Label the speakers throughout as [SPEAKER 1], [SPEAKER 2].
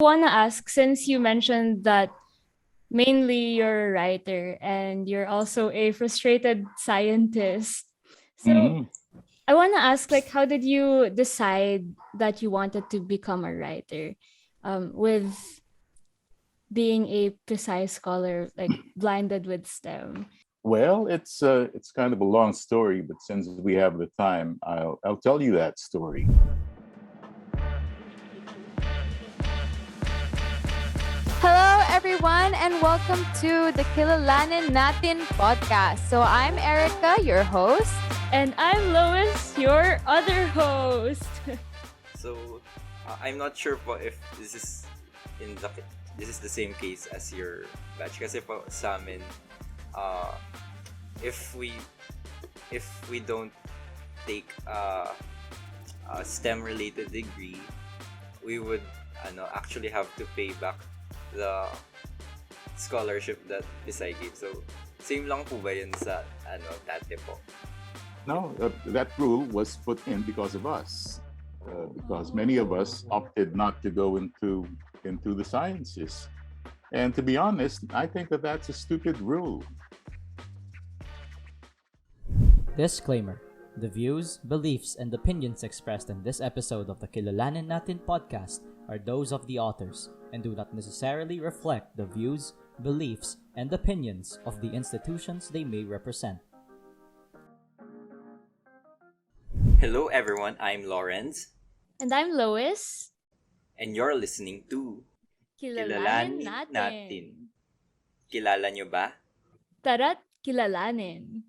[SPEAKER 1] Want to ask, since you mentioned that mainly you're a writer and you're also a frustrated scientist. So
[SPEAKER 2] Hmm.
[SPEAKER 1] I want to ask, like, how did you decide that you wanted to become a writer, with being a Pisay scholar, like blinded with STEM?
[SPEAKER 2] Well, it's kind of a long story, but since we have the time, I'll tell you that story.
[SPEAKER 3] Hello, everyone, and welcome to the Kilalanin Natin podcast. So, I'm Erica, your host.
[SPEAKER 1] And I'm Lois, your other host.
[SPEAKER 4] So I'm not sure po if in the this is the same case as your batch kasi po sa amin uh, if we if we don't take a STEM related degree, we would actually have to pay back the scholarship that Pisay gave. So same lang po ba yun sa dati po?
[SPEAKER 2] No, that rule was put in because of us, because many of us opted not to go into the sciences. And to be honest, I think that that's a stupid rule.
[SPEAKER 5] Disclaimer: the views, beliefs, and opinions expressed in this episode of the Kilalanin Natin podcast are those of the authors and do not necessarily reflect the views, beliefs, and opinions of the institutions they may represent.
[SPEAKER 4] Hello everyone, I'm Lawrence
[SPEAKER 1] And I'm Lois.
[SPEAKER 4] and you're listening to
[SPEAKER 1] Kilalanin
[SPEAKER 4] Kilalanin
[SPEAKER 1] natin.
[SPEAKER 4] Natin. Kilala nyo ba?
[SPEAKER 1] Tara't kilalanin.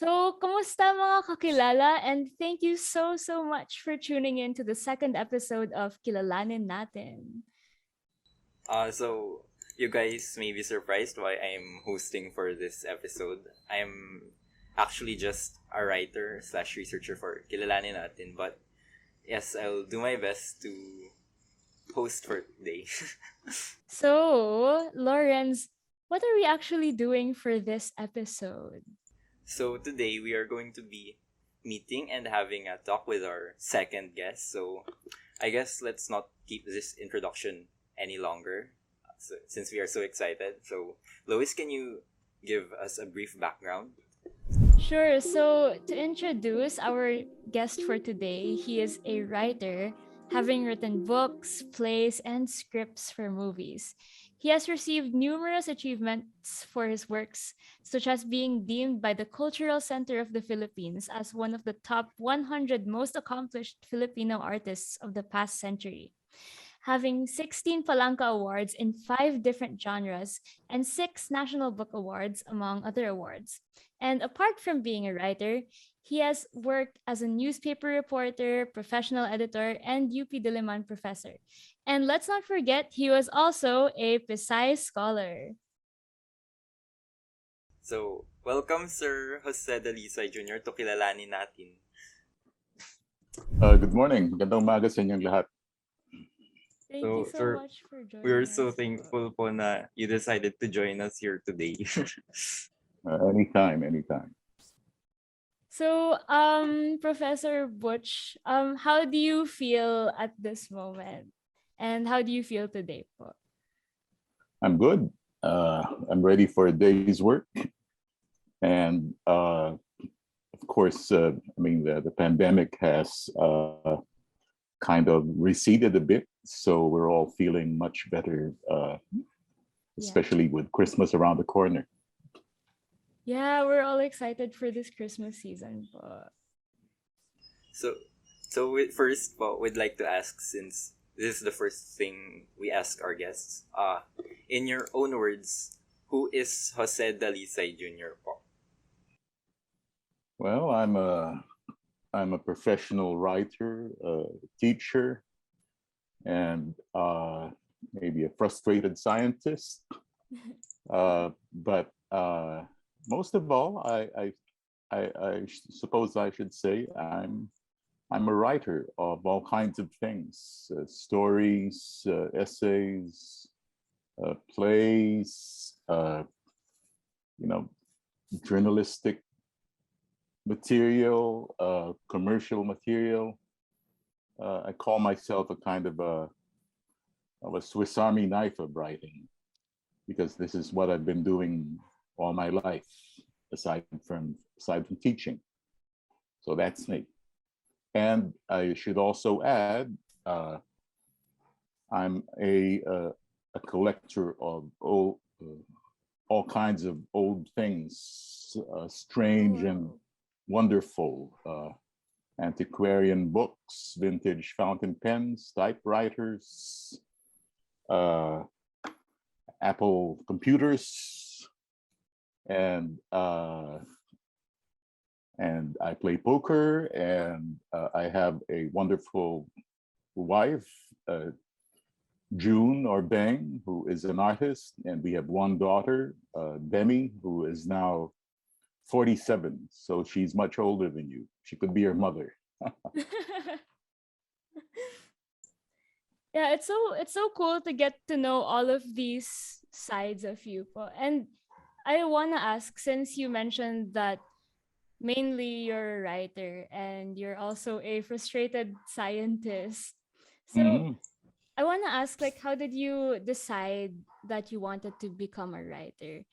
[SPEAKER 1] So, kumusta mga kakilala? And thank you so much for tuning in to the second episode of Kilalanin Natin.
[SPEAKER 4] So you guys may be surprised why I'm hosting for this episode. I'm actually just a writer slash researcher for Kilalanin Natin, but yes, I'll do my best to host for today.
[SPEAKER 1] So, Lawrence, what are we actually doing for this episode?
[SPEAKER 4] So today we are going to be meeting and having a talk with our second guest. So I guess let's not keep this introduction any longer, since we are so excited. So Lois, can you give us a brief background?
[SPEAKER 1] Sure. So, to introduce our guest for today, he is a writer, having written books, plays, and scripts for movies. He has received numerous achievements for his works, such as being deemed by the Cultural Center of the Philippines as one of the top 100 most accomplished Filipino artists of the past century, having 16 Palanca Awards in 5 different genres and 6 National Book Awards, among other awards. And apart from being a writer, he has worked as a newspaper reporter, professional editor, and UP Diliman professor. And let's not forget, he was also a Pisay scholar.
[SPEAKER 4] So welcome Sir Jose Dalisay Jr. to Kilalanin Natin.
[SPEAKER 2] Good morning. Magandang umaga sa inyong lahat.
[SPEAKER 1] Thank
[SPEAKER 4] So,
[SPEAKER 1] you so
[SPEAKER 4] sir,
[SPEAKER 1] much for joining
[SPEAKER 4] We're
[SPEAKER 1] us.
[SPEAKER 4] so thankful po na you decided to join us here today.
[SPEAKER 2] Anytime.
[SPEAKER 1] So, Professor Butch, how do you feel at this moment? And how do you feel today po?
[SPEAKER 2] I'm good. I'm ready for a day's work. And of course, the pandemic has kind of receded a bit. So we're all feeling much better, especially with Christmas around the corner.
[SPEAKER 1] Yeah, we're all excited for this Christmas season po.
[SPEAKER 4] First po, we'd like to ask, since this is the first thing we ask our guests, in your own words, who is Jose Dalisay Jr. po?
[SPEAKER 2] Well, I'm a professional writer, teacher, and maybe a frustrated scientist. But most of all, I suppose I should say I'm a writer of all kinds of things: stories, essays, plays, journalistic material, commercial material. I call myself a kind of of a Swiss Army knife of writing, because this is what I've been doing all my life, aside from teaching. So that's me. And I should also add, I'm a collector of all kinds of old things, strange and
[SPEAKER 1] Wow.
[SPEAKER 2] wonderful, antiquarian books, vintage fountain pens, typewriters, uh, Apple computers, and I play poker, and I have a wonderful wife, June or Beng, who is an artist, and we have one daughter, Demi, who is now 47. So she's much older than you. She could be your mother.
[SPEAKER 1] Yeah, it's so cool to get to know all of these sides of you po. And I wanna ask, since you mentioned that mainly you're a writer and you're also a frustrated scientist. So
[SPEAKER 2] Mhm.
[SPEAKER 1] I wanna ask, like, how did you decide that you wanted to become a writer?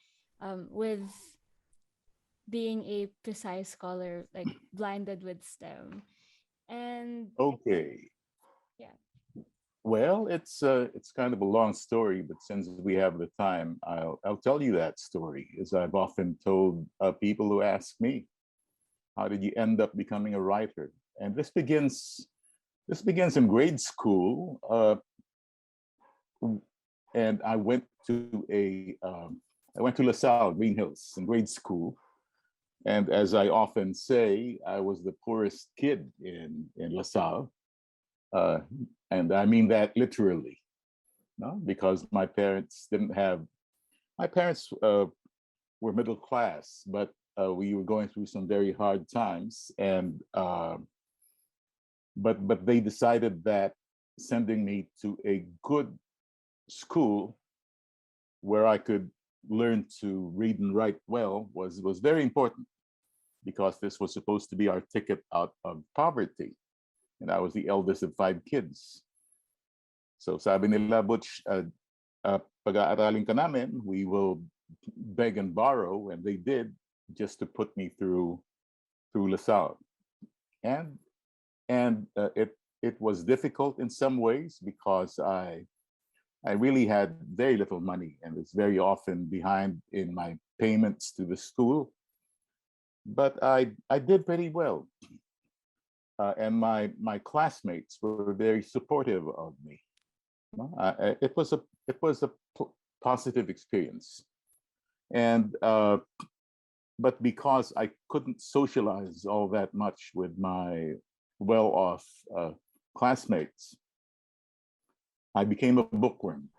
[SPEAKER 1] With being a precise scholar, like blinded with STEM. And
[SPEAKER 2] Okay.
[SPEAKER 1] yeah.
[SPEAKER 2] Well, it's kind of a long story, but since we have the time, I'll tell you that story, as I've often told people who ask me, how did you end up becoming a writer? And this begins in grade school, and I went to LaSalle, Green Hills, in grade school. And as I often say, I was the poorest kid in LaSalle, uh, and I mean that literally, no? Because my parents were middle class, but we were going through some very hard times, and but they decided that sending me to a good school where I could learn to read and write well was very important, because this was supposed to be our ticket out of poverty, and I was the eldest of five kids. So sabi nila, Butch, pag-aaralin ka namin, we will beg and borrow, and they did, just to put me through LaSalle. And it was difficult in some ways, because I really had very little money and was very often behind in my payments to the school. But I did pretty well, and my classmates were very supportive of me. No, it was a positive experience, and but because I couldn't socialize all that much with my well-off classmates, I became a bookworm.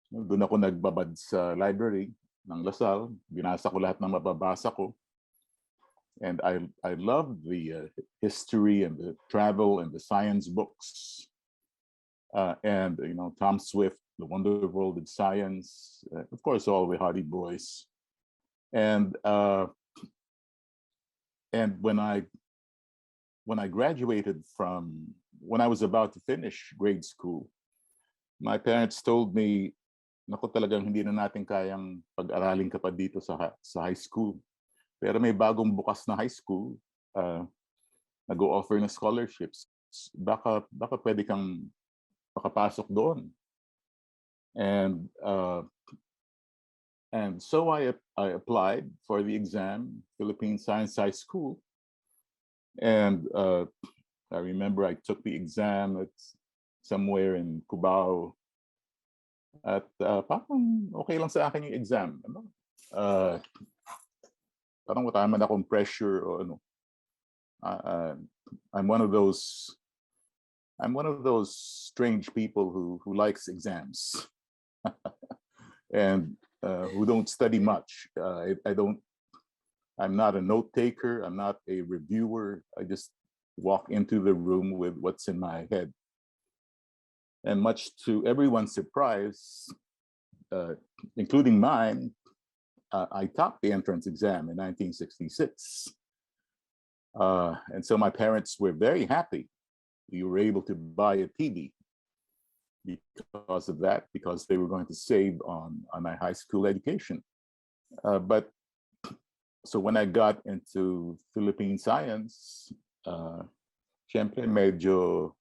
[SPEAKER 2] Doon ako nagbabad sa library ng Lasal. Binasa ko lahat ng mababasa ko. And I loved the history and the travel and the science books. And, Tom Swift, The Wonder World of Science, of course, all the Hardy Boys. And when I graduated when I was about to finish grade school, my parents told me, naku, talagang hindi na natin kayang pag-aralin ka pa dito sa high school. Pero may bagong bukas na high school, nag-o-offer ng scholarships. Baka pwede kang makapasok doon. And so I applied for the exam, Philippine Science High School. And I remember I took the exam at somewhere in Cubao. At parang okay lang sa akin yung exam. Parang wala man akong pressure o ano. I'm one of those strange people who likes exams and who don't study much. I'm not a note taker. I'm not a reviewer. I just walk into the room with what's in my head. And much to everyone's surprise, including mine, I topped the entrance exam in 1966. And so my parents were very happy we were able to buy a TV. because of that, because they were going to save on my high school education. But so when I got into Philippine science, syempre medyo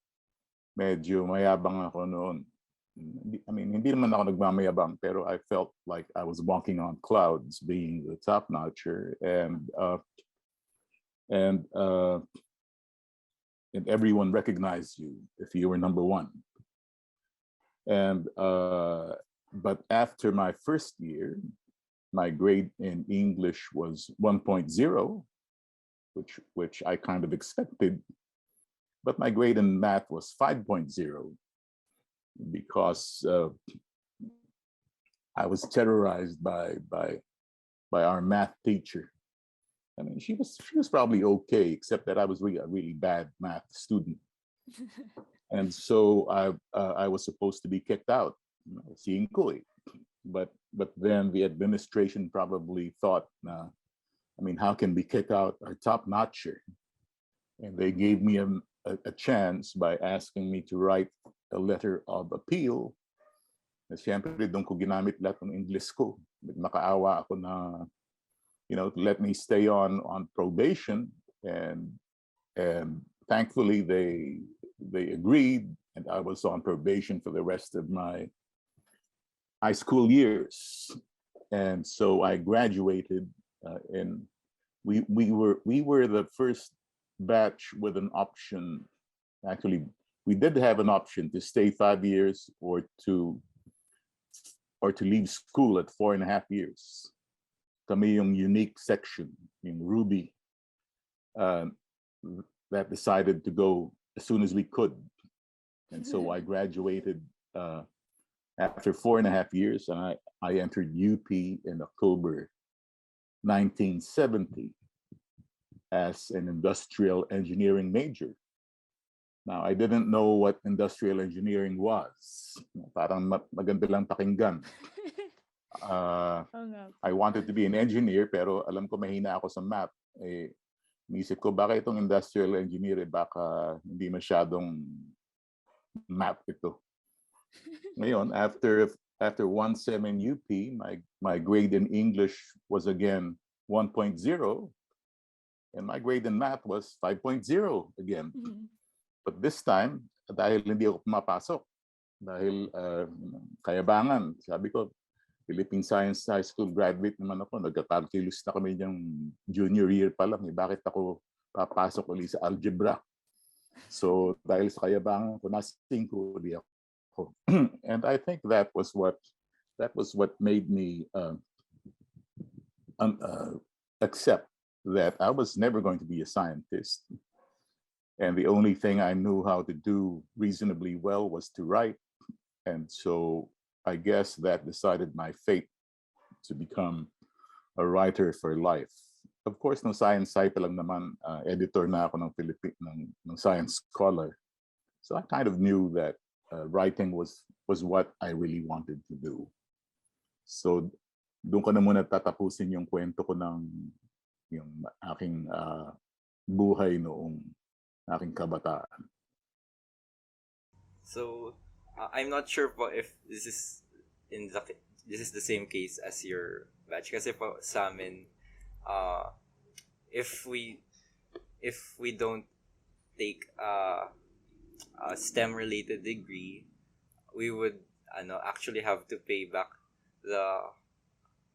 [SPEAKER 2] mayabang ako noon. I mean, hindi naman ako nagmamayabang, pero I felt like I was walking on clouds, being the top notcher, and everyone recognized you if you were number one. And but after my first year, my grade in English was 1.0, which I kind of expected. But my grade in math was 5.0 because I was terrorized by our math teacher. I mean, she was probably okay, except that I was really a really bad math student, and so I was supposed to be kicked out. Seeing ko eh. But then the administration probably thought, I mean, how can we kick out our top notcher? And they gave me a chance by asking me to write a letter of appeal. Siyempre, doon ko ginamit lahat ng English ko. Nakaawa ako na, let me stay on probation. And thankfully, they agreed, and I was on probation for the rest of my high school years. And so I graduated, and we were the first batch with an option. Actually, we did have an option to stay 5 years or to leave school at 4.5 years. Kami yung unique section, yung Ruby, that decided to go as soon as we could. And so I graduated after 4.5 years, and I entered UP in October 1970 as an industrial engineering major. Now, I didn't know what industrial engineering was. Parang maganda lang pakinggan. I wanted to be an engineer, pero alam ko mahina ako sa math. Nisip ko, baka itong industrial engineer, baka hindi masyadong math ito. Ngayon, after 1 sem in UP, my grade in English was again 1.0, and my grade in math was 5.0 again. Mm-hmm. But this time, dahil hindi ako pumapasok, dahil kayabangan, sabi ko, Philippine Science High School graduate naman ako, nagka-calculus na kami yung junior year pa lang, bakit ako papasok ulit sa algebra? So dahil sa kayabangan ko, nasa 5 ulit ako. And I think that was what made me accept that I was never going to be a scientist. And the only thing I knew how to do reasonably well was to write. And so I guess that decided my fate to become a writer for life. Of course, no science site lang naman, editor na ako ng Science Scholar. So I kind of knew that writing was what I really wanted to do. So doon ko na muna tatapusin yung kwento ko ng yung aking buhay noong aking kabataan.
[SPEAKER 4] So I'm not sure po if this is the same case as your batch, kasi po sa amin, if we don't take a STEM related degree, we would actually have to pay back the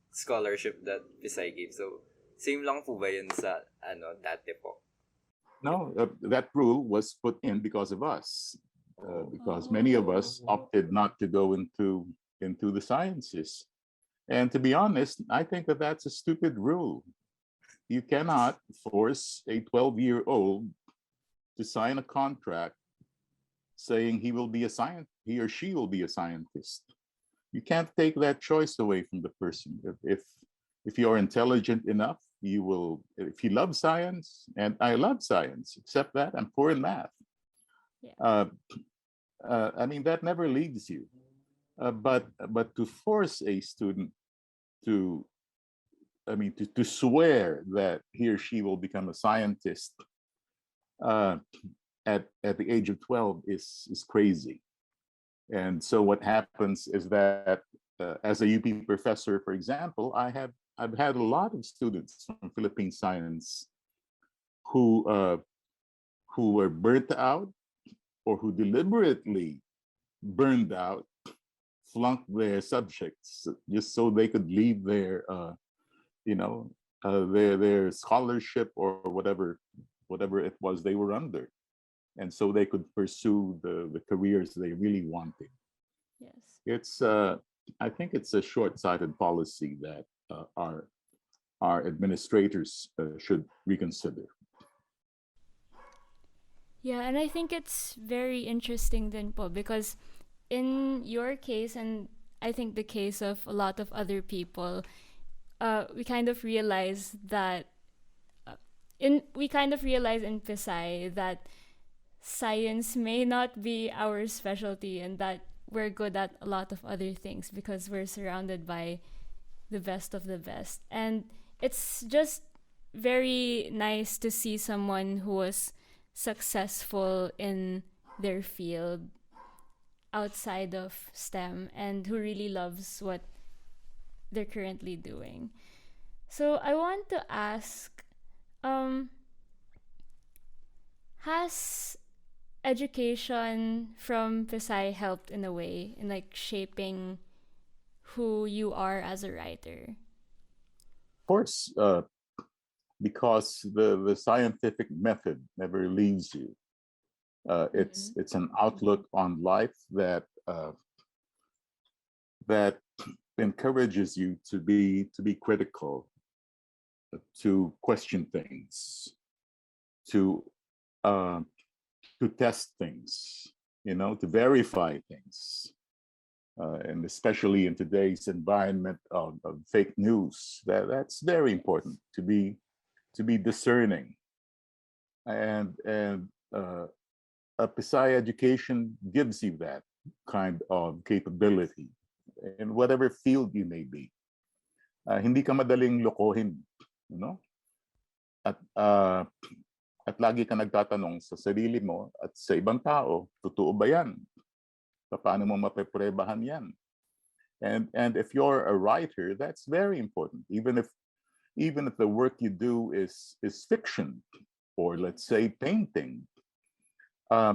[SPEAKER 4] scholarship that Pisay gave. So same lang po ba yun sa dati po?
[SPEAKER 2] No, that rule was put in because of us, because many of us opted not to go into the sciences. And to be honest, I think that that's a stupid rule. You cannot force a 12-year-old to sign a contract saying he or she will be a scientist. You can't take that choice away from the person. If you're intelligent enough, you will. If you love science, and I love science, except that I'm poor in math. Yeah. I mean, that never leaves you. But to force a student to swear that he or she will become a scientist at the age of 12 is crazy. And so what happens is that as a UP professor, for example, I've had a lot of students from Philippine science who who were burnt out or who deliberately burned out, flunked their subjects just so they could leave their you know their scholarship or whatever it was they were under, and so they could pursue the careers they really wanted.
[SPEAKER 1] Yes.
[SPEAKER 2] It's I think it's a short-sighted policy that our administrators should reconsider.
[SPEAKER 1] Yeah, and I think it's very interesting then po because in your case and I think the case of a lot of other people, we kind of realize that in we kind of realize in Pisay that science may not be our specialty and that we're good at a lot of other things because we're surrounded by the best of the best. And it's just very nice to see someone who was successful in their field outside of STEM and who really loves what they're currently doing. So I want to ask, um, has education from Pisay helped in a way in like shaping who you are as a writer?
[SPEAKER 2] Of course, because the scientific method never leaves you.
[SPEAKER 1] Mm-hmm.
[SPEAKER 2] It's an outlook on life that encourages you to be critical, to question things, to uh, to test things, to verify things, and especially in today's environment of fake news, that's very important to be discerning, and a Pisay education gives you that kind of capability in whatever field you may be. Hindi ka madaling lokohin, you know? At at lagi ka nagtatanong sa sarili mo at sa ibang tao, totoo ba 'yan? Paano mo mapeprebahan 'yan? And if you're a writer, that's very important. Even if the work you do is fiction, or let's say painting, uh,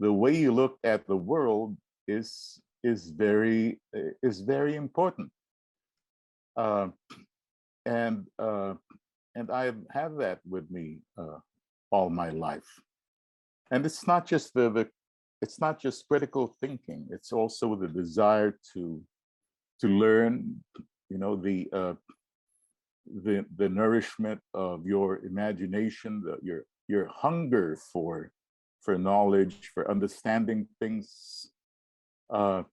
[SPEAKER 2] the way you look at the world is very important. Uh, and and I've had that with me all my life. And it's not just critical thinking. It's also the desire to learn. The nourishment of your imagination, your hunger for knowledge, for understanding things, uh,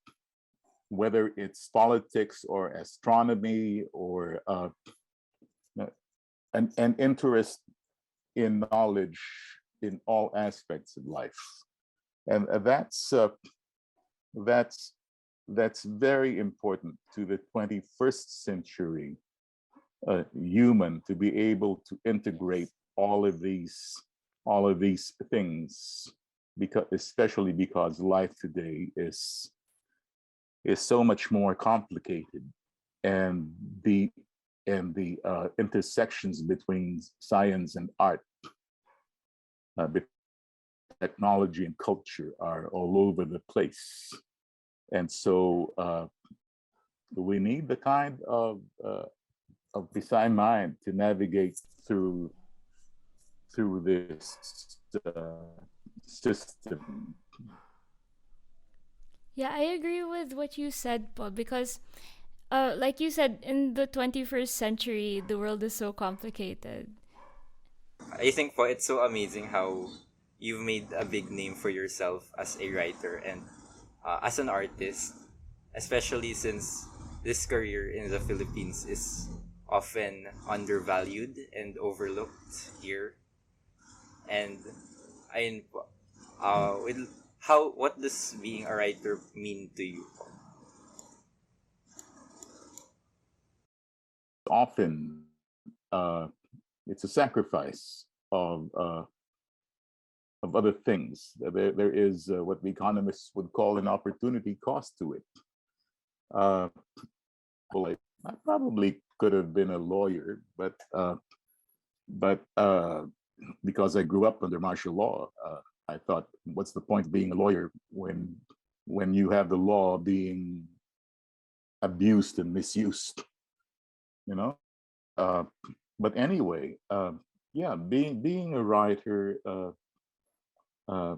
[SPEAKER 2] whether it's politics or astronomy or an interest in knowledge in all aspects of life, and that's that's very important to the 21st century human, to be able to integrate
[SPEAKER 1] Yes.
[SPEAKER 2] all of these things, because especially because life today is so much more complicated, and the intersections between science and art, technology and culture are all over the place, and so we need the kind of Pisay mind to navigate through this system.
[SPEAKER 1] Yeah, I agree with what you said, po, because like you said, in the 21st century, the world is so complicated.
[SPEAKER 4] I think po it's so amazing how you've made a big name for yourself as a writer and as an artist, especially since this career in the Philippines is often undervalued and overlooked here. And ayun po, with how what does being a writer mean to you po?
[SPEAKER 2] Often, it's a sacrifice of of other things. There is what the economists would call an opportunity cost to it. Uh, well, I probably could have been a lawyer, but because I grew up under martial law, I thought, what's the point of being a lawyer when you have the law being abused and misused, you know? Uh, but anyway, yeah, being a writer uh,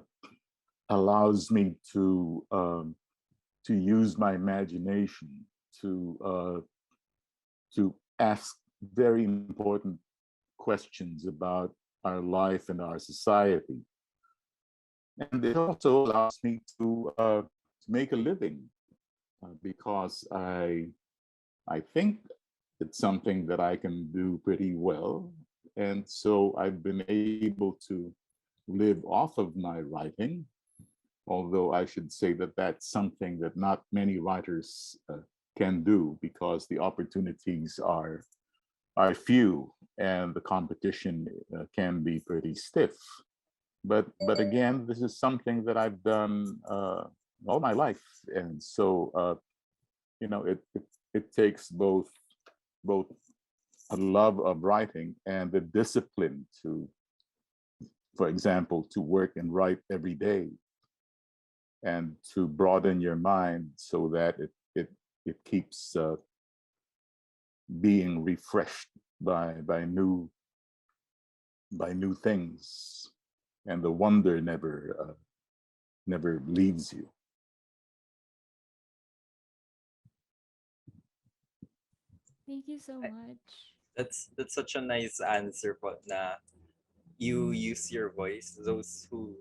[SPEAKER 2] allows me to use my imagination to ask very important questions about our life and our society. And it also allows me to make a living because I think it's something that I can do pretty well. And so I've been able to live off of my writing, although I should say that that's something that not many writers can do because the opportunities are few and the competition can be pretty stiff. But again, this is something that I've done all my life, and so you know it takes both a love of writing and the discipline to, for example, to work and write every day and to broaden your mind so that it keeps being refreshed by new things, and the wonder never leaves you.
[SPEAKER 1] Thank you so
[SPEAKER 4] I-
[SPEAKER 1] much.
[SPEAKER 4] That's such a nice answer po na you use your voice. Those who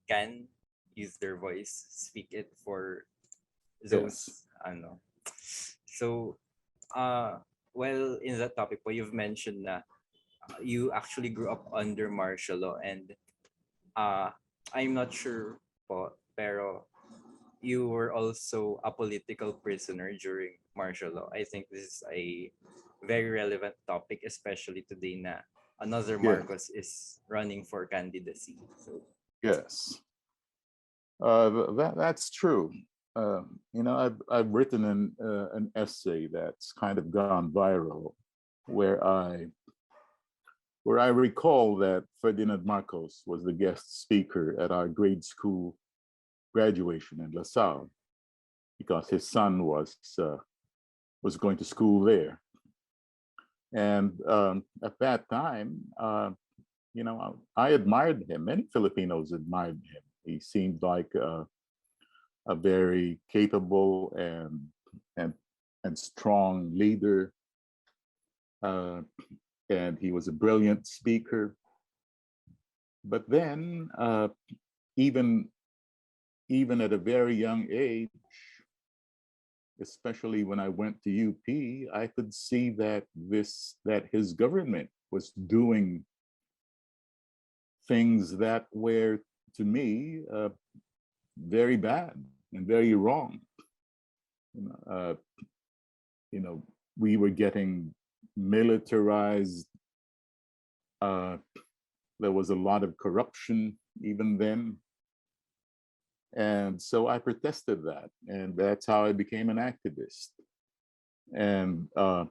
[SPEAKER 4] can use their voice, speak it for
[SPEAKER 2] Yes,
[SPEAKER 4] those ano. So uh well in that topic po you've mentioned na you actually grew up under martial law and uh I'm not sure po pero you were also a political prisoner during martial law. I think this is a very relevant topic, especially today na another
[SPEAKER 2] yes,
[SPEAKER 4] Marcos is running for candidacy. So
[SPEAKER 2] yes. That's true. You know, I've written an essay that's kind of gone viral, where I recall that Ferdinand Marcos was the guest speaker at our grade school graduation in LaSalle because his son was going to school there, and at that time, you know, I admired him. Many Filipinos admired him. He seemed like a very capable and and strong leader, uh, and he was a brilliant speaker. But then, even even at a very young age, especially when I went to UP, I could see that his government was doing things that were, to me, very bad and very wrong. Uh, you know, we were getting militarized. Uh, there was a lot of corruption even then. And so I protested that. And that's how I became an activist. And, but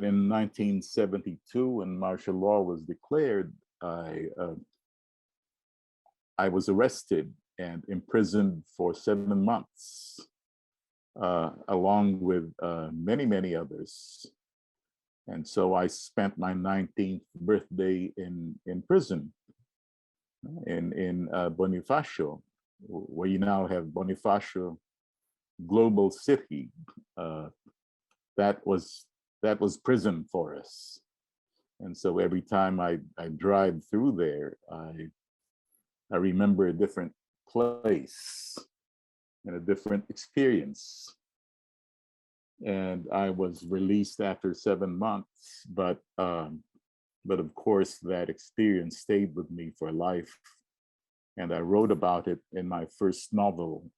[SPEAKER 2] in 1972, when martial law was declared, I was arrested and imprisoned for 7 months, along with many others. And so I spent my 19th birthday in prison in Bonifacio, where you now have Bonifacio Global City. Uh, that was prison for us. And so every time I drive through there, I remember a different place and a different experience. And I was released after 7 months, but of course that experience stayed with me for life. And I wrote about it in my first novel,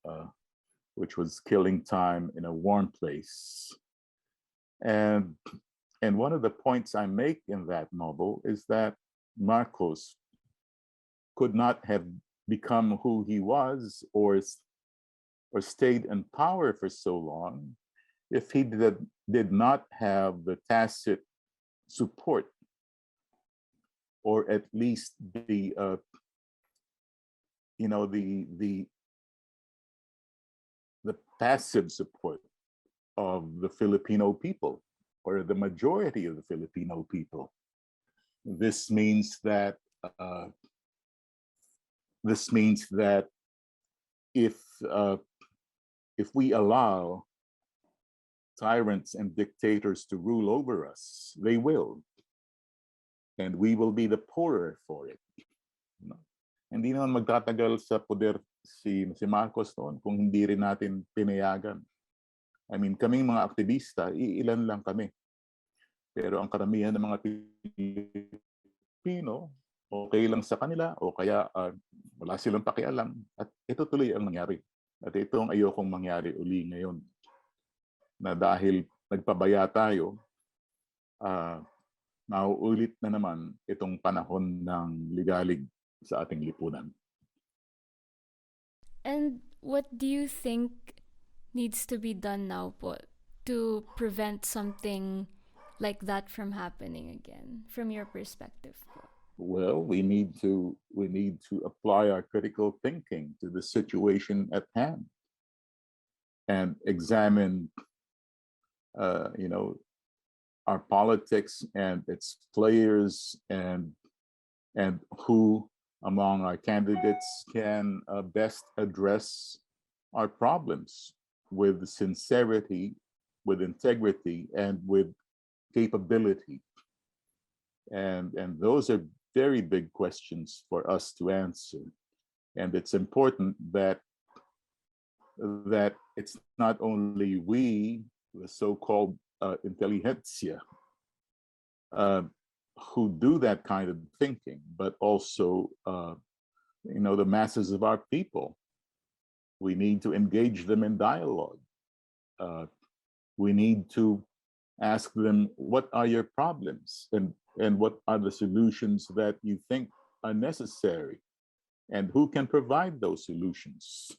[SPEAKER 2] which was Killing Time in a Warm Place. And one of the points I make in that novel is that Marcos could not have become who he was or stayed in power for so long if he did not have the tacit support, or at least the you know the passive support of the Filipino people, or the majority of the Filipino people. This means that uh, this means that if uh, if we allow tyrants and dictators to rule over us, they will, and we will be the poorer for it. No? Hindi naman magtatagal sa poder si Marcos noon kung hindi rin natin pinayagan. I mean, kaming mga aktivista, iilan lang kami. Pero ang karamihan ng mga Pilipino, okay lang sa kanila, o kaya wala silang pakialam. At ito tuloy ang nangyari. At ito ang ayokong mangyari uli ngayon. Na dahil nagpabaya tayo, nauulit na naman itong panahon ng ligalig sa ating lipunan.
[SPEAKER 1] And what do you think needs to be done now po to prevent something like that from happening again, from your perspective po?
[SPEAKER 2] Well, we need to apply our critical thinking to the situation at hand and examine, our politics and its players, and who among our candidates can best address our problems with sincerity, with integrity, and with capability. And those are very big questions for us to answer. And it's important that it's not only we, the so-called intelligentsia, who do that kind of thinking, but also the masses of our people. We need to engage them in dialogue. We need to ask them, what are your problems, and what are the solutions that you think are necessary, and who can provide those solutions.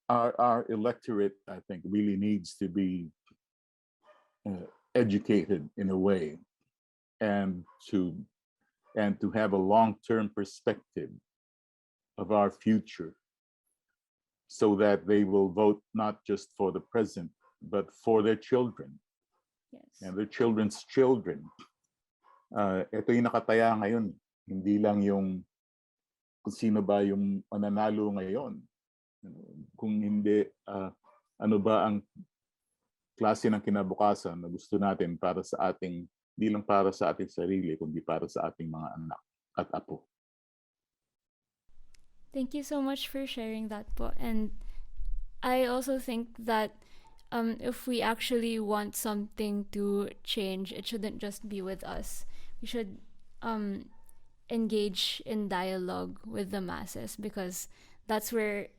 [SPEAKER 2] Our electorate, I think, really needs to be educated in a way, and to have a long-term perspective of our future, so that they will vote not just for the present, but for their children.
[SPEAKER 1] Yes.
[SPEAKER 2] And their children's children. Ito yung nakataya ngayon. Hindi lang yung kung sino ba yung mananalo ngayon. Kung hindi, ano ba ang klase ng kinabukasan na gusto natin para sa ating, hindi lang para sa ating sarili, kundi para sa ating mga anak at apo.
[SPEAKER 1] Thank you so much for sharing that po. And I also think that if we actually want something to change, it shouldn't just be with us. We should engage in dialogue with the masses, because that's where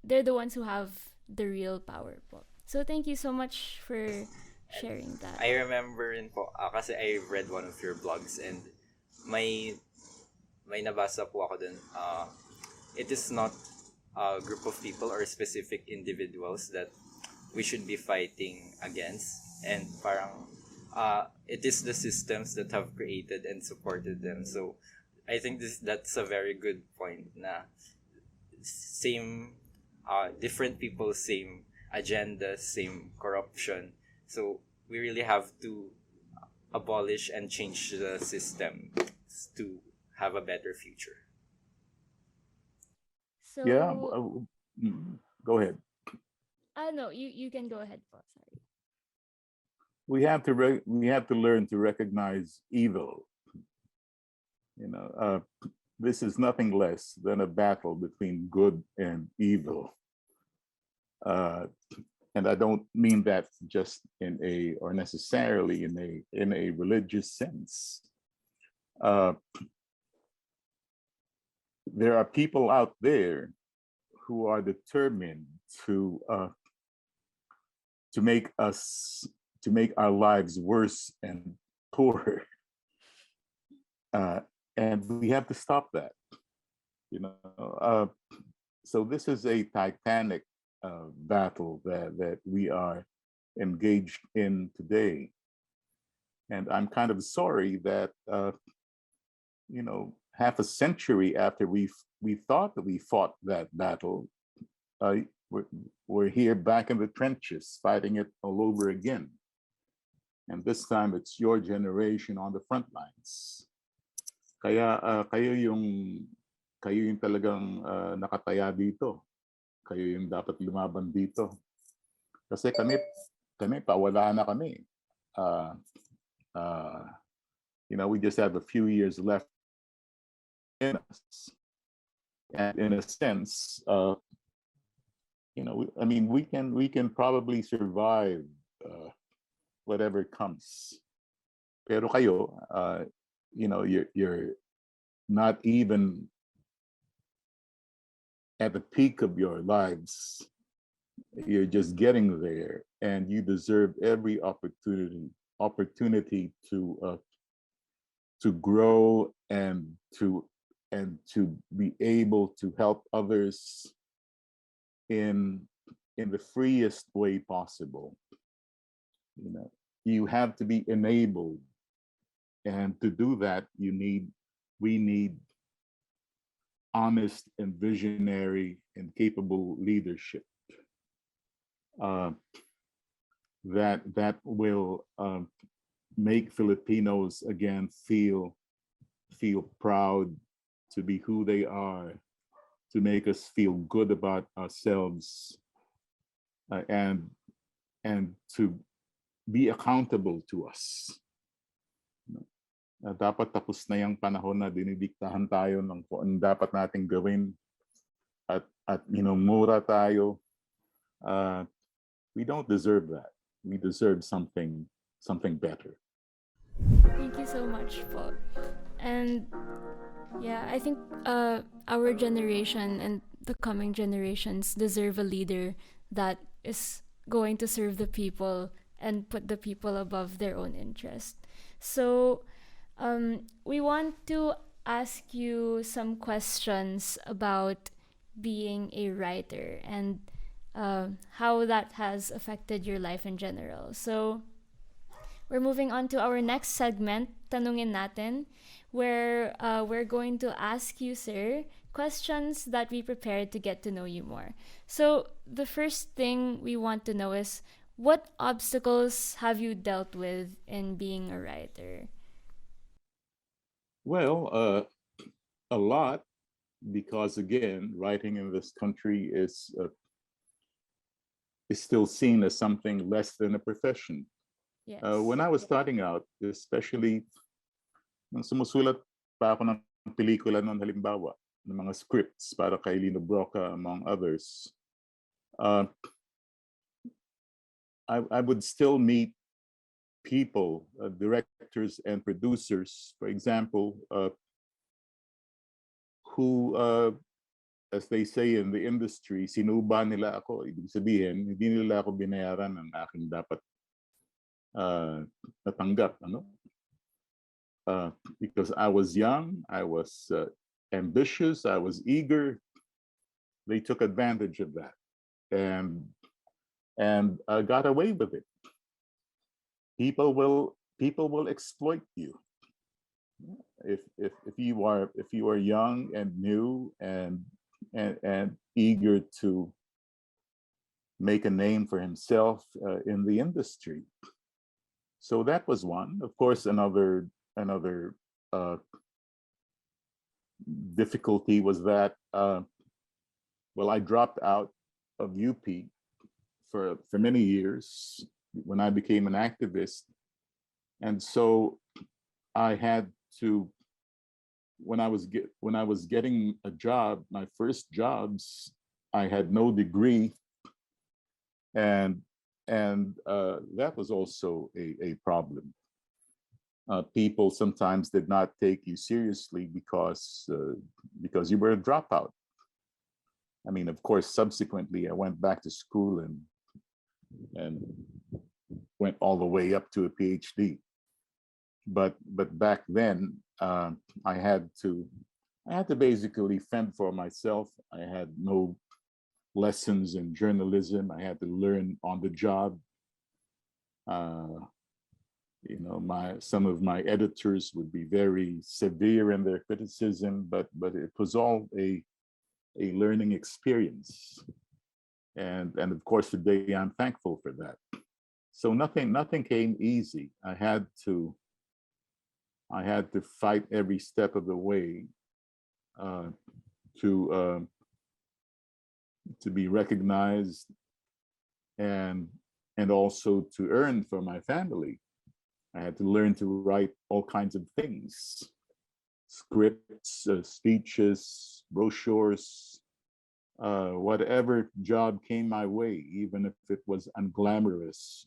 [SPEAKER 1] they're the ones who have the real power po. So thank you so much for sharing that.
[SPEAKER 4] I remember rin po, kasi I read one of your blogs, and may nabasa po ako dun. It is not a group of people or specific individuals that we should be fighting against, and parang it is the systems that have created and supported them. So I think that's a very good point, na same different people, same agenda, same corruption. So we really have to abolish and change the system to have a better future.
[SPEAKER 1] So
[SPEAKER 2] Yeah, go ahead.
[SPEAKER 1] no, you can go ahead po. Sorry.
[SPEAKER 2] We have to learn to recognize evil. This is nothing less than a battle between good and evil. And I don't mean that just or necessarily in a religious sense. There are people out there who are determined to make our lives worse and poorer. uh, and we have to stop that. You know, so this is a titanic battle that we are engaged in today, and I'm kind of sorry that half a century after we thought that we fought that battle, uh, we're, we're here back in the trenches fighting it all over again. And this time it's your generation on the front lines. Kaya kayo yung talagang nakataya dito. Kayo yung dapat lumaban dito. Kasi kami pawala na kami. Uh, uh, we just have a few years left in us. And in a sense, we can probably survive whatever comes. Pero kayo, you're not even at the peak of your lives. You're just getting there, and you deserve every opportunity to grow and to be able to help others in the freest way possible. You have to be enabled, and to do that we need honest and visionary and capable leadership that will make Filipinos again feel proud to be who they are, to make us feel good about ourselves, and to be accountable to us. Dapat tapos na yung panahon na dinidiktahan tayo ng kung ano dapat nating gawin at mura tayo. We don't deserve that. We deserve something better.
[SPEAKER 1] Thank you so much po. And yeah, I think our generation and the coming generations deserve a leader that is going to serve the people and put the people above their own interest. So we want to ask you some questions about being a writer and how that has affected your life in general. So we're moving on to our next segment, Tanungin Natin, where we're going to ask you, sir, questions that we prepared to get to know you more. So the first thing we want to know is, what obstacles have you dealt with in being a writer?
[SPEAKER 2] Well, a lot, because again, writing in this country is still seen as something less than a profession.
[SPEAKER 1] Yes.
[SPEAKER 2] When I was starting out, especially nung sumusulat pa ako ng pelikula noon, halimbawa, ng mga scripts para kay Lino Broca, among others, I would still meet people, directors and producers, for example, who, as they say in the industry, sinuba nila ako. Ibig sabihin, hindi nila ako binayaran ng aking dapat natanggap. Because I was young, I was ambitious, I was eager. They took advantage of that and got away with it. People will exploit you if you are young and new and eager to make a name for himself in the industry. So that was one. Of course, another difficulty was that I dropped out of UP for many years when I became an activist, and so I had to, when I was getting a job, my first jobs, I had no degree, and that was also a problem. People sometimes did not take you seriously because you were a dropout. I mean, of course, subsequently I went back to school and went all the way up to a PhD. but back then, I had to I had to basically fend for myself. I had no lessons in journalism. I had to learn on the job. Uh, my some of my editors would be very severe in their criticism, but it was all a learning experience. And of course today I'm thankful for that. So nothing came easy. I had to fight every step of the way uh, to to be recognized and and also to earn for my family. I had to learn to write all kinds of things, scripts, speeches, brochures, whatever job came my way, even if it was unglamorous.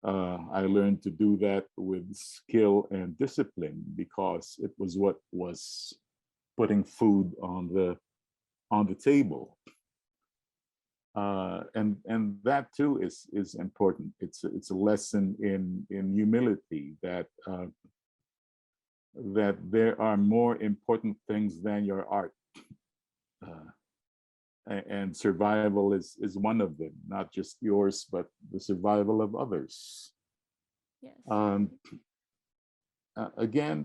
[SPEAKER 2] I learned to do that with skill and discipline because it was what was putting food on the table. And that too is important. It's a lesson in humility that there are more important things than your art. Uh, and survival is one of them, not just yours, but the survival of others.
[SPEAKER 1] Yes.
[SPEAKER 2] Again,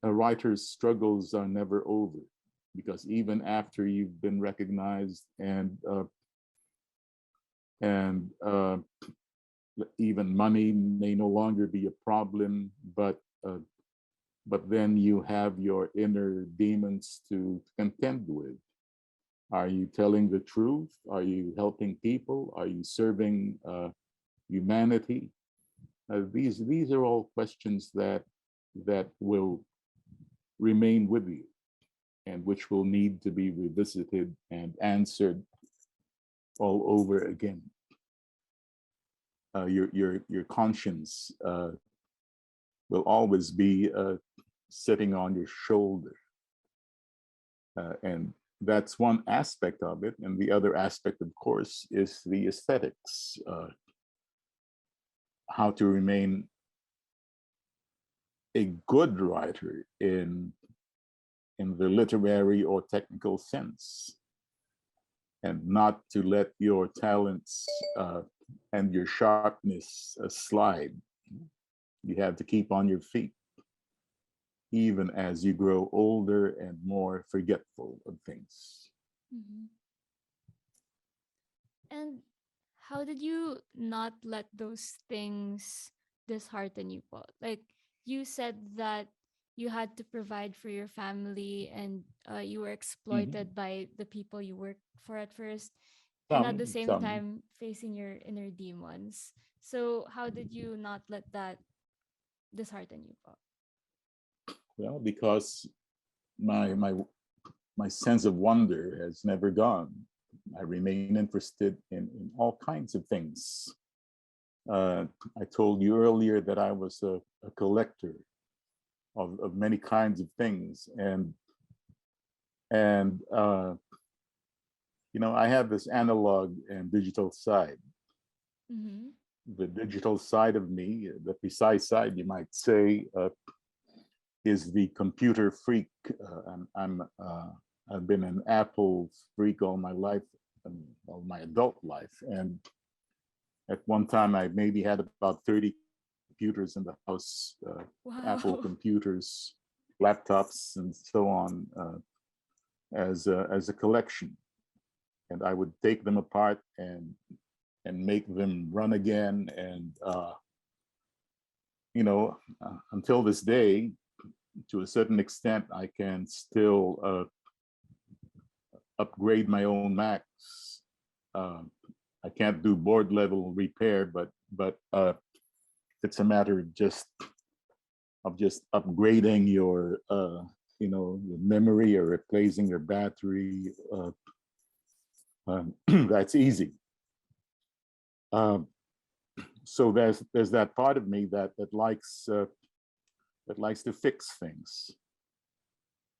[SPEAKER 2] a writer's struggles are never over because even after you've been recognized and even money may no longer be a problem, but then you have your inner demons to contend with. Are you telling the truth? Are you helping people? Are you serving humanity? These are all questions that will remain with you and which will need to be revisited and answered all over again. Your conscience will always be sitting on your shoulder, and that's one aspect of it. And the other aspect, of course, is the aesthetics. How to remain a good writer in the literary or technical sense, and not to let your talents and your sharpness slide. You have to keep on your feet, even as you grow older and more forgetful of things.
[SPEAKER 1] Mhm. And how did you not let those things dishearten you, Paul? Like you said that you had to provide for your family and you were
[SPEAKER 2] Mhm.
[SPEAKER 1] exploited by the people you worked for at first, and at the same
[SPEAKER 2] Some.
[SPEAKER 1] time facing your inner demons. So, how did you not let that dishearten you, Paul?
[SPEAKER 2] Well, because my my my sense of wonder has never gone. I remain interested in all kinds of things. Uh, I told you earlier that I was a collector of many kinds of things, and I have this analog and digital side.
[SPEAKER 1] Mm-hmm.
[SPEAKER 2] The digital side of me, the Pisay side, you might say, is the computer freak. I've been an Apple freak all my life, all my adult life, and at one time I maybe had about 30 computers in the house, Apple
[SPEAKER 1] Wow.
[SPEAKER 2] computers, laptops, and so on, as a collection. And I would take them apart and make them run again, and until this day, to a certain extent, I can still upgrade my own Macs. I can't do board level repair, but it's a matter of just upgrading your memory or replacing your battery. That's easy. Um, so there's that part of me that likes to fix things,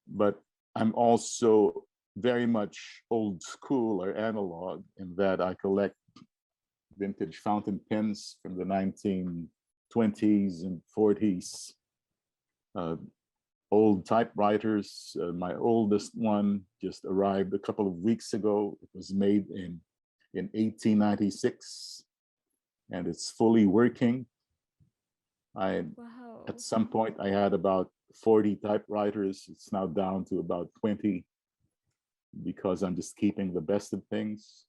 [SPEAKER 2] but I'm also very much old school or analog in that I collect vintage fountain pens from the 19 20s and 40s. Uh, Old typewriters. My oldest one just arrived a couple of weeks ago. It was made in 1896, and it's fully working. I At
[SPEAKER 1] Wow.
[SPEAKER 2] some point I had about 40 typewriters. It's now down to about 20 because I'm just keeping the best of things.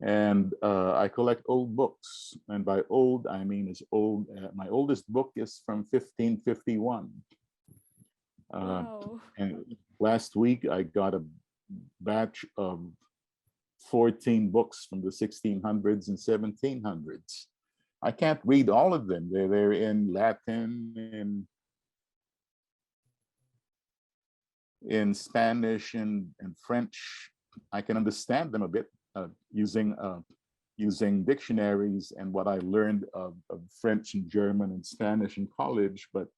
[SPEAKER 2] And I collect old books, and by old I mean as old. My oldest book is from 1551. Uh,
[SPEAKER 1] Wow.
[SPEAKER 2] and last week I got a batch of 14 books from the 1600s and 1700s. I can't read all of them. They're in Latin, in Spanish, and French. I can understand them a bit using dictionaries and what I learned of French and German and Spanish in college. But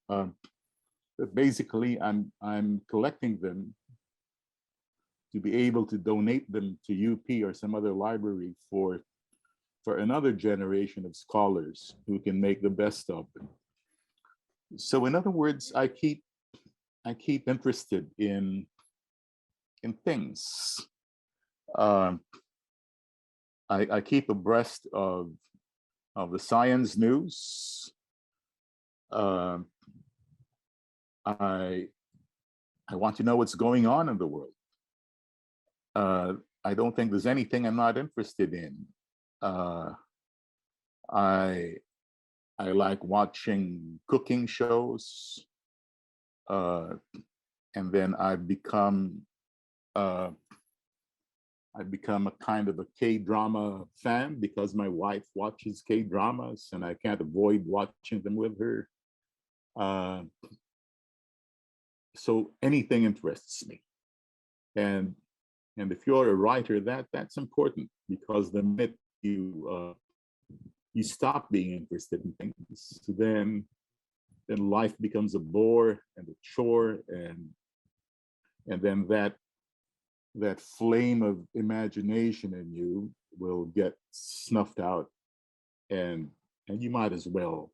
[SPEAKER 2] basically, I'm collecting them to be able to donate them to UP or some other library for another generation of scholars who can make the best of them. So in other words, I keep interested in things. Um, I keep abreast of the science news. Um, I I want to know what's going on in the world. I don't think there's anything I'm not interested in. Uh, I I like watching cooking shows, uh, and then uh, I've become a kind of a K-drama fan because my wife watches K-dramas, and I can't avoid watching them with her. Uh, so anything interests me, and and if you're a writer, that's important because the minute you stop being interested in things, then life becomes a bore and a chore, and then that flame of imagination in you will get snuffed out, and and you might as well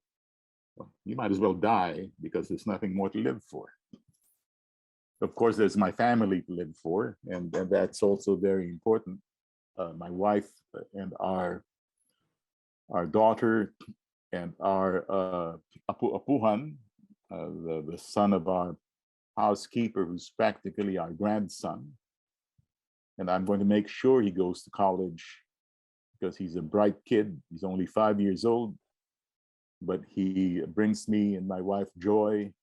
[SPEAKER 2] die because there's nothing more to live for. Of course, there's my family to live for, and that's also very important. My wife and our daughter and our apuhan, the son of our housekeeper, who's practically our grandson. And I'm going to make sure he goes to college because he's a bright kid. He's only 5 years old, but he brings me and my wife joy.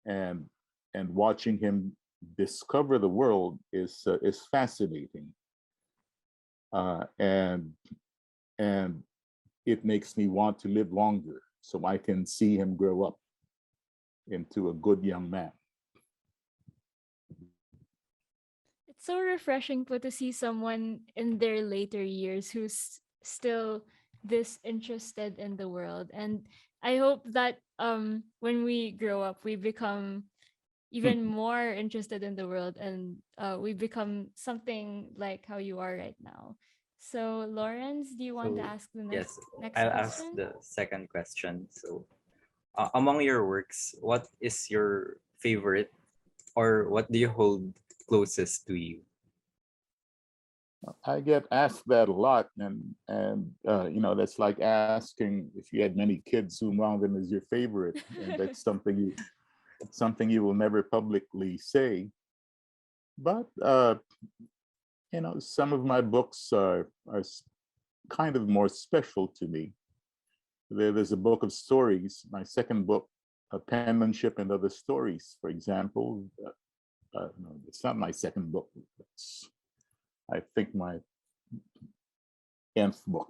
[SPEAKER 2] And watching him discover the world is fascinating, and and it makes me want to live longer so I can see him grow up into a good young man.
[SPEAKER 1] It's so refreshing po to see someone in their later years who's still this interested in the world. And I hope that when we grow up we become even more interested in the world, and we become something like how you are right now. So Lawrence, do you want to
[SPEAKER 4] So
[SPEAKER 1] ask the next
[SPEAKER 4] yes,
[SPEAKER 1] next
[SPEAKER 4] I'll ask
[SPEAKER 1] question?
[SPEAKER 4] the second question. So among your works, what is your favorite, or what do you hold closest to you?
[SPEAKER 2] I get asked that a lot, and that's like asking if you had many kids, who among them is your favorite, and that's something you will never publicly say. But some of my books are kind of more special to me. There's a book of stories. My second book, Penmanship and Other Stories, for example. No, it's not my second book. It's, I think, my nth book.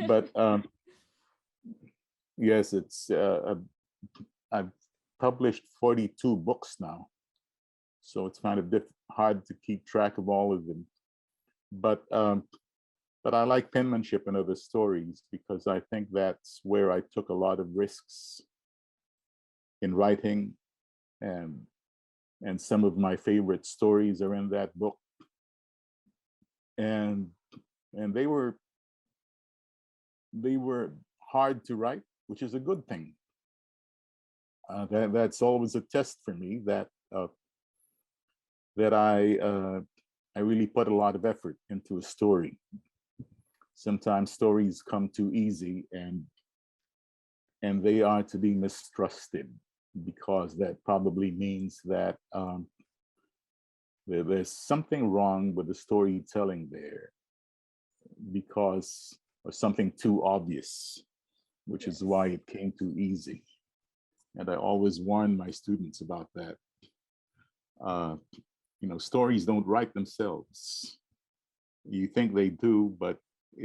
[SPEAKER 2] But yes, I've published 42 books now, so it's kind of hard to keep track of all of them. But I like Penmanship and Other Stories because I think that's where I took a lot of risks in writing, and some of my favorite stories are in that book, and they were hard to write, which is a good thing. That's always a test for me that I really put a lot of effort into a story. Sometimes stories come too easy, and they are to be mistrusted, because that probably means that there's something wrong with the storytelling there, because or something too obvious, which is why
[SPEAKER 1] Yes.
[SPEAKER 2] it came too easy. And I always warn my students about that. Uh, stories don't write themselves. You think they do, but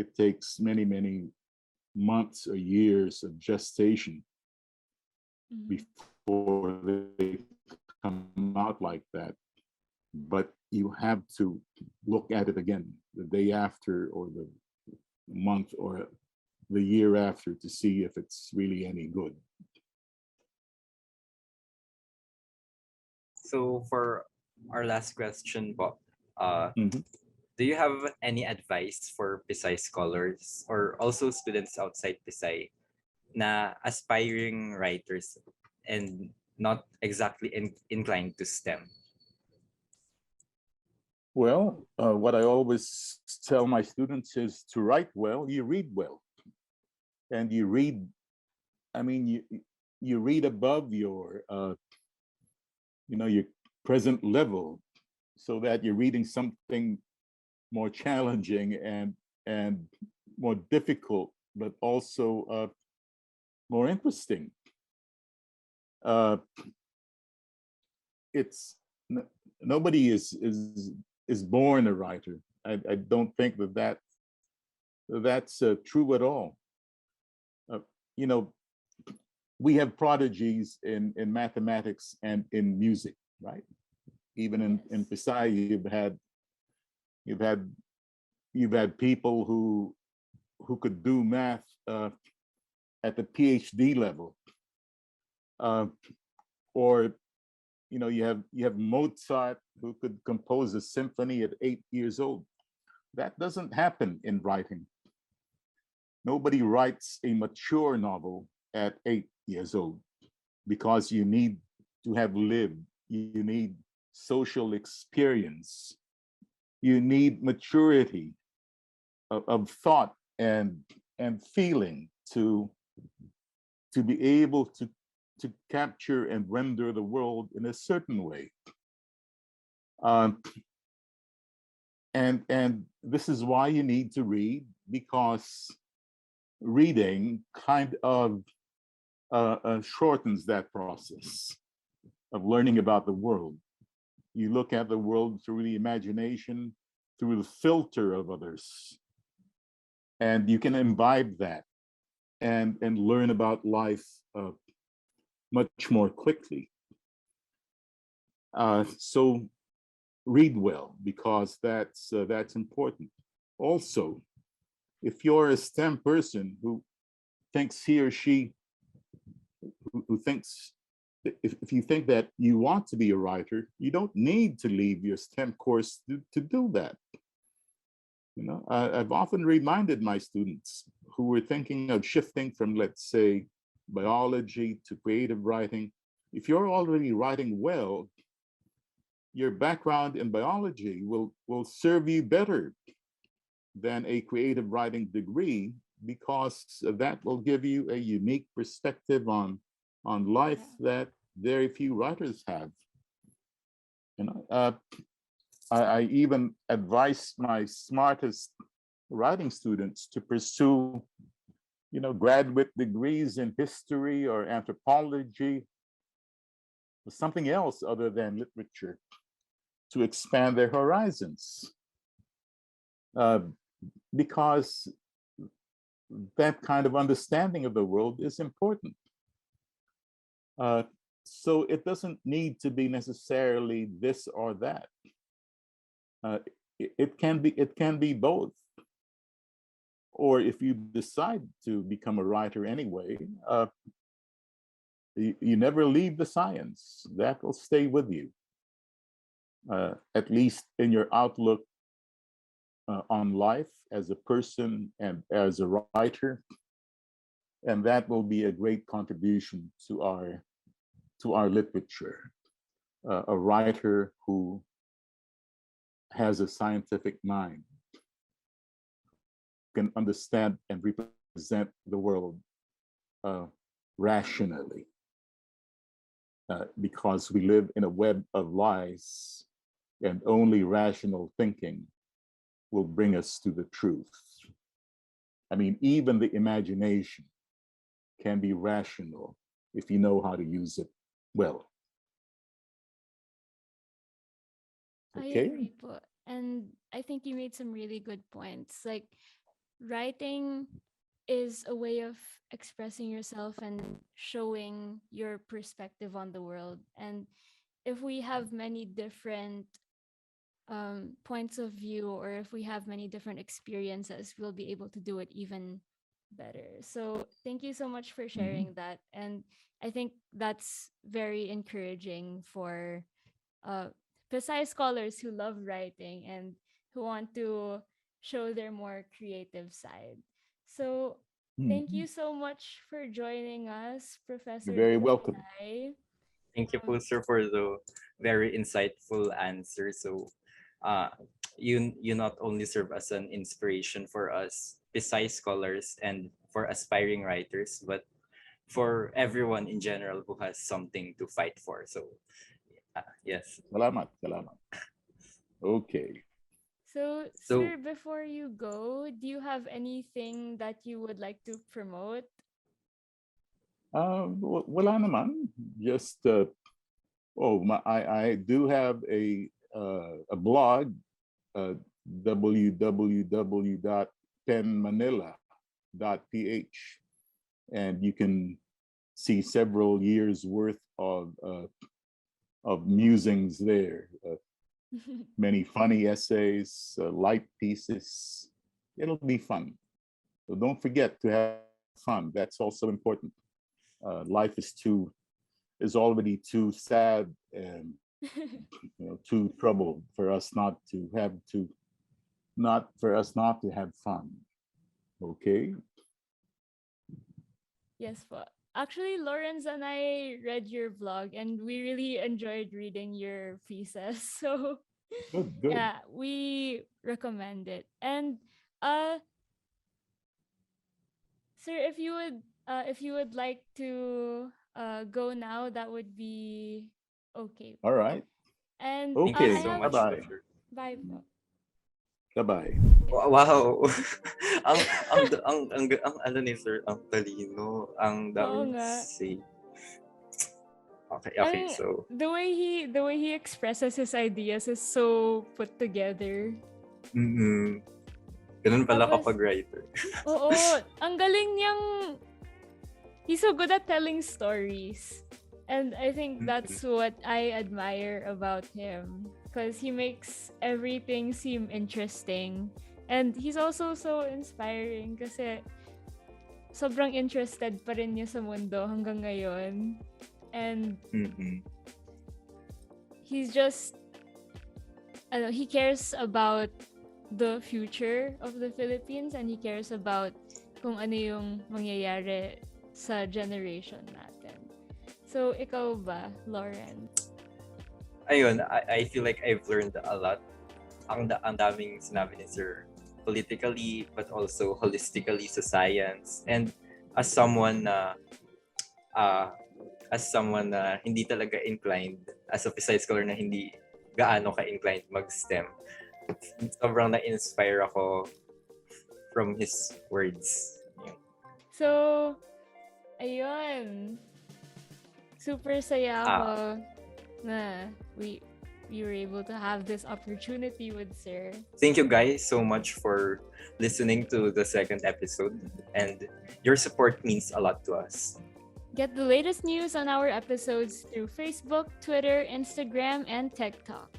[SPEAKER 2] it takes many, many months or years of gestation
[SPEAKER 1] Mhm.
[SPEAKER 2] before they come out like that. But you have to look at it again the day after, or the month, or the year after, to see if it's really any good.
[SPEAKER 4] So for our last question, Bob, uh,
[SPEAKER 2] Mhm.
[SPEAKER 4] do you have any advice for Pisay scholars or also students outside Pisay na aspiring writers and not exactly inclined to STEM?
[SPEAKER 2] Well, what I always tell my students is, to write well, you read well. And you read, I mean, you read above your present level, so that you're reading something more challenging and more difficult, but also more interesting. Uh, it's nobody is born a writer. I don't think that's true at all. Uh, you know, we have prodigies in mathematics and in music, right? Even in
[SPEAKER 1] Yes.
[SPEAKER 2] Pisay, you've had you've had people who could do math at the PhD level, uh, or you have Mozart, who could compose a symphony at 8 years old. That doesn't happen in writing. Nobody writes a mature novel at 8 years old, because you need to have lived, you need social experience, you need maturity of thought and feeling to be able to capture and render the world in a certain way. Um, and this is why you need to read, because reading kind of shortens that process of learning about the world. You look at the world through the imagination, through the filter of others, and you can imbibe that and learn about life much more quickly. So read well, because that's important. Also, if you're a STEM person who thinks he or she who thinks if you think that you want to be a writer, you don't need to leave your STEM course to do that. I've often reminded my students who were thinking of shifting from, let's say, biology to creative writing, if you're already writing well, your background in biology will serve you better than a creative writing degree, because that will give you a unique perspective on life
[SPEAKER 1] Yeah.
[SPEAKER 2] that very few writers have. You know, uh, I even advise my smartest writing students to pursue, graduate degrees in history or anthropology, or something else other than literature, to expand their horizons. Uh, because that kind of understanding of the world is important. Uh, so it doesn't need to be necessarily this or that. Uh, it can be both. Or if you decide to become a writer anyway, you never leave the science. That will stay with you, at least in your outlook on life as a person and as a writer. and that will be a great contribution to our literature. A writer who has a scientific mind, can understand and represent the world rationally, because we live in a web of lies, and only rational thinking will bring us to the truth. I mean, even the imagination can be rational if you know how to use it well.
[SPEAKER 1] I
[SPEAKER 2] Okay?
[SPEAKER 1] agree po. And I think you made some really good points. Like writing is a way of expressing yourself and showing your perspective on the world. And if we have many different points of view, or if we have many different experiences, we'll be able to do it even better. So thank you so much for
[SPEAKER 2] Mhm.
[SPEAKER 1] sharing that. And I think that's very encouraging for uh, Pisay scholars who love writing and who want to show their more creative side. So thank
[SPEAKER 2] Mhm.
[SPEAKER 1] you so much for joining us,
[SPEAKER 2] You're
[SPEAKER 1] Professor
[SPEAKER 2] very welcome.
[SPEAKER 1] Dalisay.
[SPEAKER 4] Thank you
[SPEAKER 1] Um,
[SPEAKER 4] po, sir, for the very insightful answer. So, uh, you not only serve as an inspiration for us precise scholars and for aspiring writers, but for everyone in general who has something to fight for. So, yes.
[SPEAKER 2] Salamat, salamat. Okay.
[SPEAKER 1] so,
[SPEAKER 4] So,
[SPEAKER 1] sir, before you go, do you have anything that you would like to promote?
[SPEAKER 2] Wala naman. Just I do have a blog, www.penmanila.ph, and you can see several years worth of musings there. Many funny essays, light pieces. It'll be fun. So don't forget to have fun. That's also important. Life is already too sad and too troubled for us not to have fun. Okay.
[SPEAKER 1] Yes po. Actually, Lawrence and I read your blog and we really enjoyed reading your pieces. So,
[SPEAKER 2] Good. Good.
[SPEAKER 1] yeah, we recommend it. And uh sir, if you would like to go now, that would be okay
[SPEAKER 2] All
[SPEAKER 1] po.
[SPEAKER 2] right.
[SPEAKER 1] And
[SPEAKER 4] thank you
[SPEAKER 1] I
[SPEAKER 2] Okay.
[SPEAKER 4] so
[SPEAKER 1] have
[SPEAKER 2] Bye
[SPEAKER 4] much,
[SPEAKER 2] bye.
[SPEAKER 4] sir.
[SPEAKER 1] bye po.
[SPEAKER 2] Bye bye.
[SPEAKER 4] Wow. ang, ang ano ni sir, ang talino, ang
[SPEAKER 1] Oo
[SPEAKER 4] daming
[SPEAKER 1] nga.
[SPEAKER 4] say. Okay, okay,
[SPEAKER 1] Ang
[SPEAKER 4] so,
[SPEAKER 1] the way he expresses his ideas is so put together.
[SPEAKER 4] mm ganun pala
[SPEAKER 1] Tapos,
[SPEAKER 4] kapag writer.
[SPEAKER 1] oo, ang galing niyang he's so good at telling stories. And I think
[SPEAKER 4] Mm-mm.
[SPEAKER 1] that's what I admire about him. Because he makes everything seem interesting. And he's also so inspiring kasi sobrang interested pa rin niya sa mundo hanggang ngayon. And
[SPEAKER 4] Mm-mm.
[SPEAKER 1] he's just, he cares about the future of the Philippines and he cares about kung ano yung mangyayari sa generation natin. So, ikaw ba, Lauren?
[SPEAKER 4] Ayun, I feel like I've learned a lot. Ang daming sinabi ni Sir politically but also holistically sa science. And as someone na hindi talaga inclined, as a Pisay scholar na hindi gaano ka-inclined mag-STEM, sobrang na-inspire ako from his words. Yun.
[SPEAKER 1] So, ayun. Super saya ako na we were able to have this opportunity with Sir.
[SPEAKER 4] Thank you guys so much for listening to the second episode, and your support means a lot to us.
[SPEAKER 1] Get the latest news on our episodes through Facebook, Twitter, Instagram, and TikTok.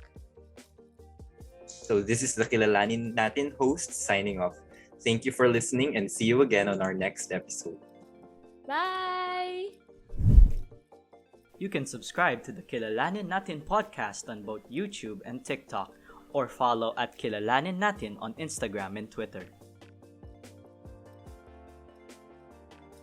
[SPEAKER 4] So this is the Kilalanin Natin host signing off. Thank you for listening and see you again on our next episode.
[SPEAKER 1] Bye!
[SPEAKER 5] You can subscribe to the Kilalanin Natin podcast on both YouTube and TikTok, or follow at Kilalanin Natin on Instagram and Twitter.